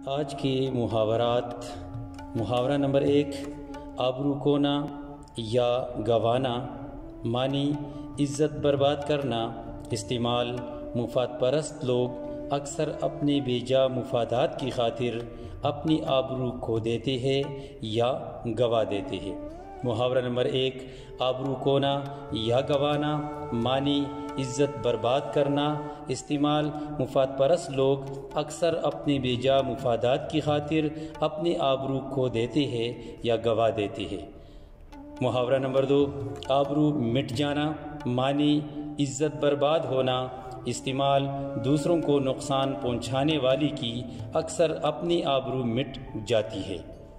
آج کے محاورات۔ محاورہ نمبر 1، آبرو کھونا یا گنوانا، معنی عزت برباد کرنا۔ استعمال، مفاد پرست لوگ اکثر اپنے بیجا مفادات کی خاطر اپنی آبرو کھو دیتے ہیں یا گنوا دیتے ہیں۔ محاورہ نمبر 1، آبرو کھونا یا گنوانا، معنی عزت برباد کرنا۔ استعمال، مفاد پرست لوگ اکثر اپنے بیجا مفادات کی خاطر اپنی آبرو کھو دیتے ہیں یا گنوا دیتے ہیں۔ محاورہ نمبر 2، آبرو مٹ جانا، معنی عزت برباد ہونا۔ استعمال، دوسروں کو نقصان پہنچانے والی کی اکثر اپنی آبرو مٹ جاتی ہے۔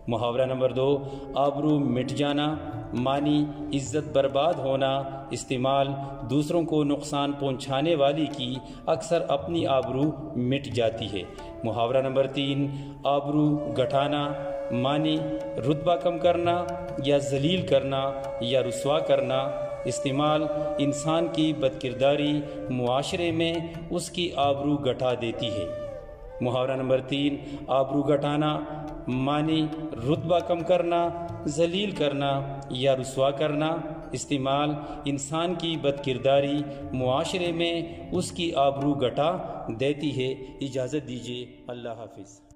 محاورہ نمبر 2، آبرو مٹ جانا، معنی عزت برباد ہونا۔ استعمال، دوسروں کو نقصان پہنچانے والی کی اکثر اپنی آبرو مٹ جاتی ہے۔ محاورہ نمبر 3، آبرو گھٹانا، معنی رتبہ کم کرنا یا ذلیل کرنا یا رسوا کرنا۔ استعمال، انسان کی بدکرداری معاشرے میں اس کی آبرو گھٹا دیتی ہے۔ محاورہ نمبر 3، آبرو گھٹانا، معنی رتبہ کم کرنا، ذلیل کرنا یا رسوا کرنا۔ استعمال، انسان کی بدکرداری معاشرے میں اس کی آبرو گھٹا دیتی ہے۔ اجازت دیجیے، اللہ حافظ۔